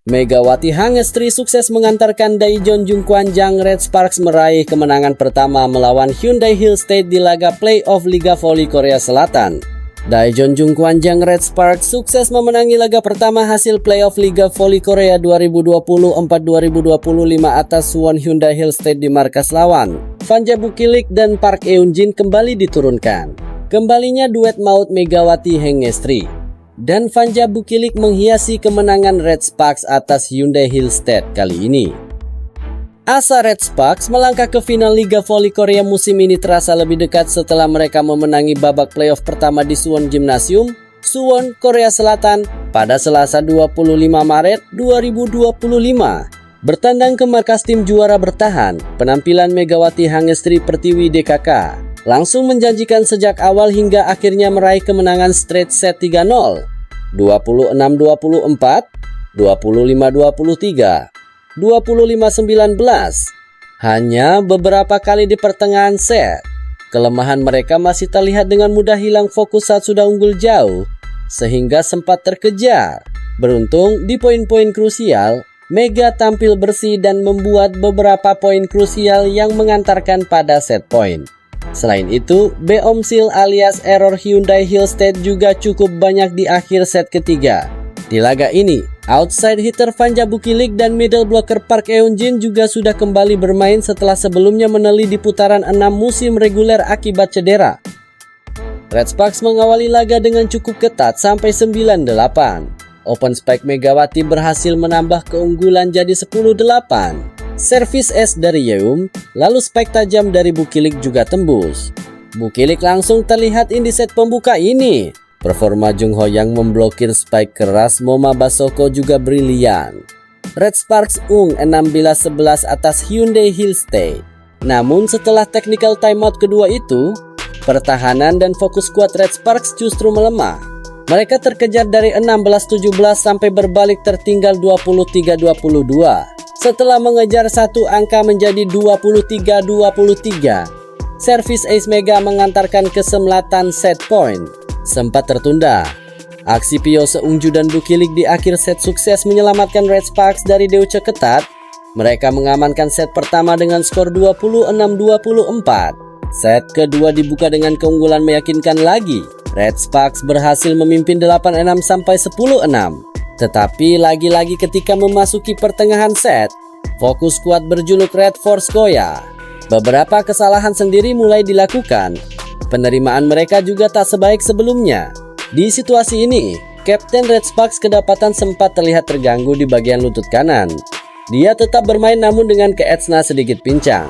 Megawati Hangestri sukses mengantarkan Daejeon Jungkwanjang Red Sparks meraih kemenangan pertama melawan Hyundai Hill State di laga playoff Liga Voli Korea Selatan. Daejeon Jungkwanjang Red Sparks sukses memenangi laga pertama hasil playoff Liga Voli Korea 2024-2025 atas Suwon Hyundai Hill State di markas lawan. Fanja Bukilik dan Park Eun-jin kembali diturunkan. Kembalinya duet maut Megawati Hangestri dan Fanja Bukilik menghiasi kemenangan Red Sparks atas Hyundai Hill State kali ini. Asa Red Sparks melangkah ke final Liga Voli Korea musim ini terasa lebih dekat setelah mereka memenangi babak playoff pertama di Suwon Gymnasium, Suwon, Korea Selatan pada Selasa 25 Maret 2025. Bertandang ke markas tim juara bertahan, penampilan Megawati Hangestri Pertiwi DKK langsung menjanjikan sejak awal hingga akhirnya meraih kemenangan straight set 3-0, 26-24, 25-23, 25-19. Hanya beberapa kali di pertengahan set, kelemahan mereka masih terlihat dengan mudah hilang fokus saat sudah unggul jauh, sehingga sempat terkejar. Beruntung di poin-poin krusial, Mega tampil bersih dan membuat beberapa poin krusial yang mengantarkan pada set point. Selain itu, Beomsil alias error Hyundai Hill State juga cukup banyak di akhir set ketiga. Di laga ini, outside hitter Fanja Bukilik dan middle blocker Park Eun-jin juga sudah kembali bermain setelah sebelumnya meneli di putaran 6 musim reguler akibat cedera. Red Sparks mengawali laga dengan cukup ketat sampai 9-8. Open spike Megawati berhasil menambah keunggulan jadi 10-8. Servis es dari Yeum, lalu spike tajam dari Bukilik juga tembus. Bukilik langsung terlihat di set pembuka ini. Performa Jung Ho yang memblokir spike keras Moma Basoko juga brilian. Red Sparks 16-11 atas Hyundai Hill State. Namun setelah technical timeout kedua itu, pertahanan dan fokus kuat Red Sparks justru melemah. Mereka terkejar dari 16-17 sampai berbalik tertinggal 23-22. Setelah mengejar satu angka menjadi 23-23, servis ace Mega mengantarkan kesemlatan set point sempat tertunda. Aksi Pyo Seungju dan Bukilik di akhir set sukses menyelamatkan Red Sparks dari deuce ketat. Mereka mengamankan set pertama dengan skor 26-24. Set kedua dibuka dengan keunggulan meyakinkan lagi. Red Sparks berhasil memimpin 8-6 sampai 10-6. Tetapi lagi-lagi ketika memasuki pertengahan set, fokus kuat berjuluk Red Force goyah. Beberapa kesalahan sendiri mulai dilakukan. Penerimaan mereka juga tak sebaik sebelumnya. Di situasi ini, Kapten Red Sparks kedapatan sempat terlihat terganggu di bagian lutut kanan. Dia tetap bermain namun dengan keetsna sedikit pincang.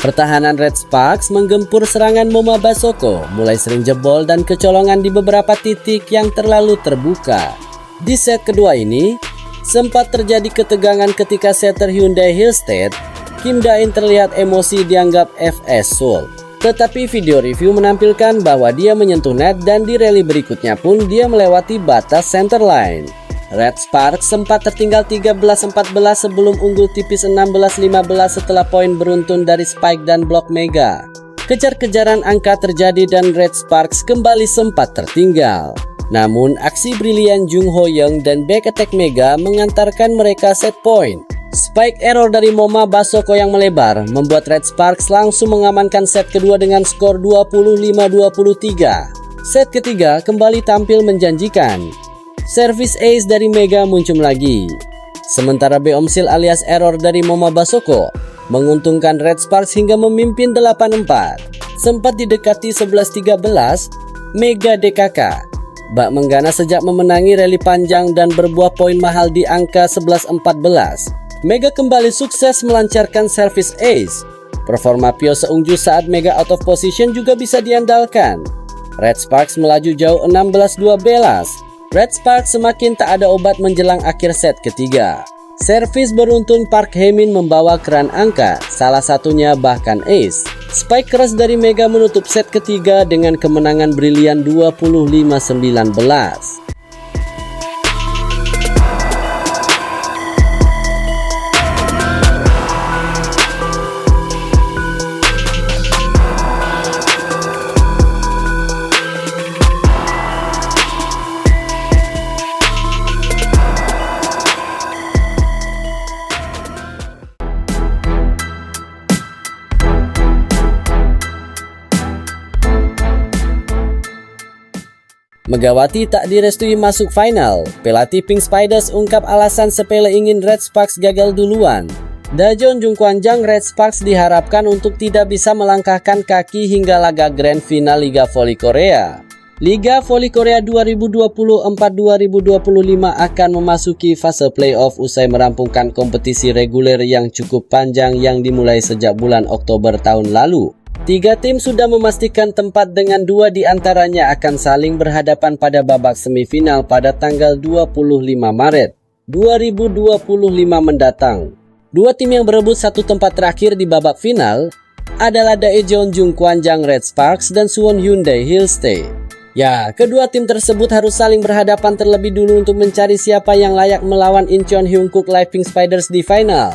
Pertahanan Red Sparks menggempur serangan Moma Basoko, mulai sering jebol dan kecolongan di beberapa titik yang terlalu terbuka. Di set kedua ini, sempat terjadi ketegangan ketika setter Hyundai Hill State, Kim Da-in terlihat emosi dianggap FS Soul. Tetapi video review menampilkan bahwa dia menyentuh net dan di rally berikutnya pun dia melewati batas center line. Red Sparks sempat tertinggal 13-14 sebelum unggul tipis 16-15 setelah poin beruntun dari spike dan blok Mega. Kejar-kejaran angka terjadi dan Red Sparks kembali sempat tertinggal. Namun, aksi brilian Jung Ho Young dan back attack Mega mengantarkan mereka set point. Spike error dari Moma Basoko yang melebar membuat Red Sparks langsung mengamankan set kedua dengan skor 25-23. Set ketiga kembali tampil menjanjikan. Servis ace dari Mega muncul lagi. Sementara Beomsil alias error dari Moma Basoko menguntungkan Red Sparks hingga memimpin 8-4. Sempat didekati 11-13, Mega DKK bak menggana sejak memenangi rally panjang dan berbuah poin mahal di angka 11-14. Mega kembali sukses melancarkan servis ace. Performa Pyo Seungju saat Mega out of position juga bisa diandalkan. Red Sparks melaju jauh 16-12. Red Sparks semakin tak ada obat menjelang akhir set ketiga. Servis beruntun Park Hae-min membawa keran angka, salah satunya bahkan ace. Spike keras dari Mega menutup set ketiga dengan kemenangan brilian 25-19. Megawati tak direstui masuk final. Pelatih Pink Spiders ungkap alasan sepele ingin Red Sparks gagal duluan. Dajon Jungkwanjang Red Sparks diharapkan untuk tidak bisa melangkahkan kaki hingga laga Grand Final Liga Voli Korea. Liga Voli Korea 2024-2025 akan memasuki fase playoff usai merampungkan kompetisi reguler yang cukup panjang yang dimulai sejak bulan Oktober tahun lalu. 3 tim sudah memastikan tempat dengan 2 diantaranya akan saling berhadapan pada babak semifinal pada tanggal 25 Maret 2025 mendatang. 2 tim yang berebut satu tempat terakhir di babak final adalah Daejeon Jungkwanjang Red Sparks dan Suwon Hyundai Hillstate. Ya, kedua tim tersebut harus saling berhadapan terlebih dulu untuk mencari siapa yang layak melawan Incheon Hyunkuk Live Pink Spiders di final.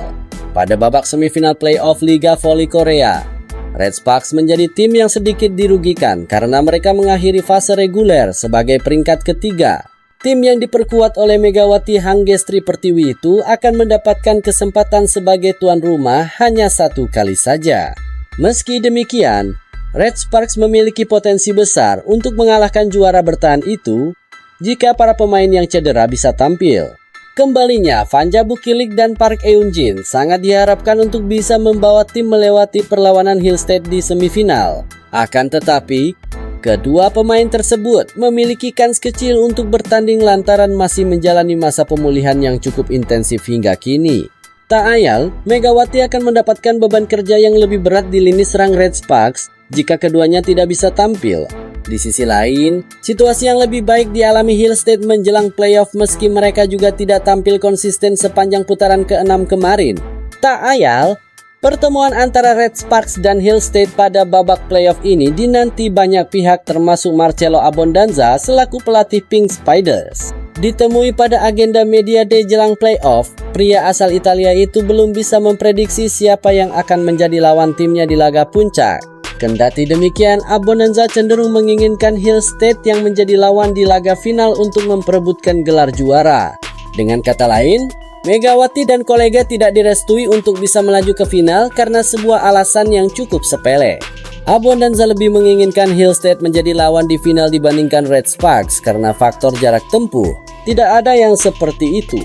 Pada babak semifinal playoff Liga Voli Korea, Red Sparks menjadi tim yang sedikit dirugikan karena mereka mengakhiri fase reguler sebagai peringkat ketiga. Tim yang diperkuat oleh Megawati Hanggestri Pertiwi itu akan mendapatkan kesempatan sebagai tuan rumah hanya 1 kali saja. Meski demikian, Red Sparks memiliki potensi besar untuk mengalahkan juara bertahan itu jika para pemain yang cedera bisa tampil. Kembalinya Fanja Bukilik dan Park Eun-jin sangat diharapkan untuk bisa membawa tim melewati perlawanan Hillstate di semifinal. Akan tetapi, kedua pemain tersebut memiliki kans kecil untuk bertanding lantaran masih menjalani masa pemulihan yang cukup intensif hingga kini. Tak ayal, Megawati akan mendapatkan beban kerja yang lebih berat di lini serang Red Sparks jika keduanya tidak bisa tampil. Di sisi lain, situasi yang lebih baik dialami Hillstate menjelang playoff meski mereka juga tidak tampil konsisten sepanjang putaran ke-6 kemarin. Tak ayal, pertemuan antara Red Sparks dan Hillstate pada babak playoff ini dinanti banyak pihak termasuk Marcelo Abondanza selaku pelatih Pink Spiders. Ditemui pada agenda media day jelang playoff, pria asal Italia itu belum bisa memprediksi siapa yang akan menjadi lawan timnya di laga puncak. Kendati demikian, Abondanza cenderung menginginkan Hillstate yang menjadi lawan di laga final untuk memperebutkan gelar juara. Dengan kata lain, Megawati dan kolega tidak direstui untuk bisa melaju ke final karena sebuah alasan yang cukup sepele. Abondanza lebih menginginkan Hillstate menjadi lawan di final dibandingkan Red Sparks karena faktor jarak tempuh. Tidak ada yang seperti itu.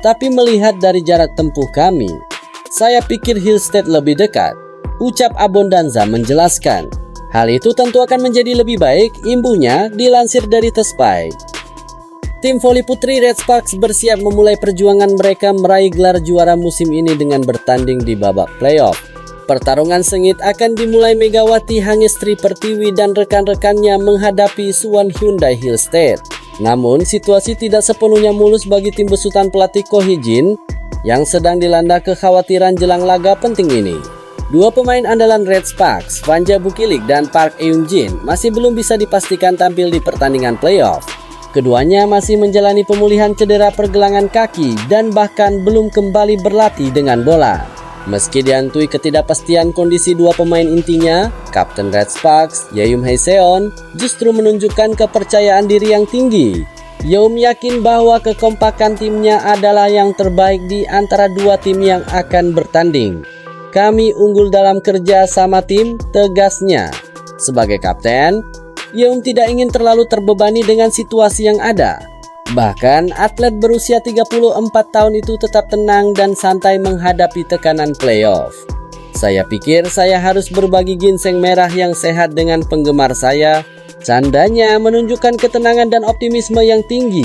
Tapi melihat dari jarak tempuh kami, saya pikir Hillstate lebih dekat. Ucap Abondanza menjelaskan. Hal itu tentu akan menjadi lebih baik, imbuhnya dilansir dari The Spy. Tim voli putri Red Sparks bersiap memulai perjuangan mereka meraih gelar juara musim ini dengan bertanding di babak playoff. Pertarungan sengit akan dimulai Megawati Hanggestri Pertiwi dan rekan-rekannya menghadapi Suwon Hyundai Hillstate. Namun, situasi tidak sepenuhnya mulus bagi tim besutan pelatih Ko Hee-jin yang sedang dilanda kekhawatiran jelang laga penting ini. 2 pemain andalan Red Sparks, Fanja Bukilik dan Park Eun-jin masih belum bisa dipastikan tampil di pertandingan playoff. Keduanya masih menjalani pemulihan cedera pergelangan kaki dan bahkan belum kembali berlatih dengan bola. Meski dihantui ketidakpastian kondisi 2 pemain intinya, Kapten Red Sparks, Yeum Hae-seon, justru menunjukkan kepercayaan diri yang tinggi. Yeum yakin bahwa kekompakan timnya adalah yang terbaik di antara 2 tim yang akan bertanding. Kami unggul dalam kerja sama tim, tegasnya. Sebagai kapten, Yeum tidak ingin terlalu terbebani dengan situasi yang ada. Bahkan, atlet berusia 34 tahun itu tetap tenang dan santai menghadapi tekanan playoff. Saya pikir saya harus berbagi ginseng merah yang sehat dengan penggemar saya. Candanya menunjukkan ketenangan dan optimisme yang tinggi.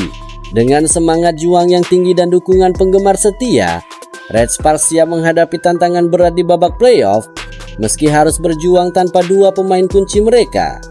Dengan semangat juang yang tinggi dan dukungan penggemar setia, Red Sparks siap menghadapi tantangan berat di babak playoff, meski harus berjuang tanpa 2 pemain kunci mereka.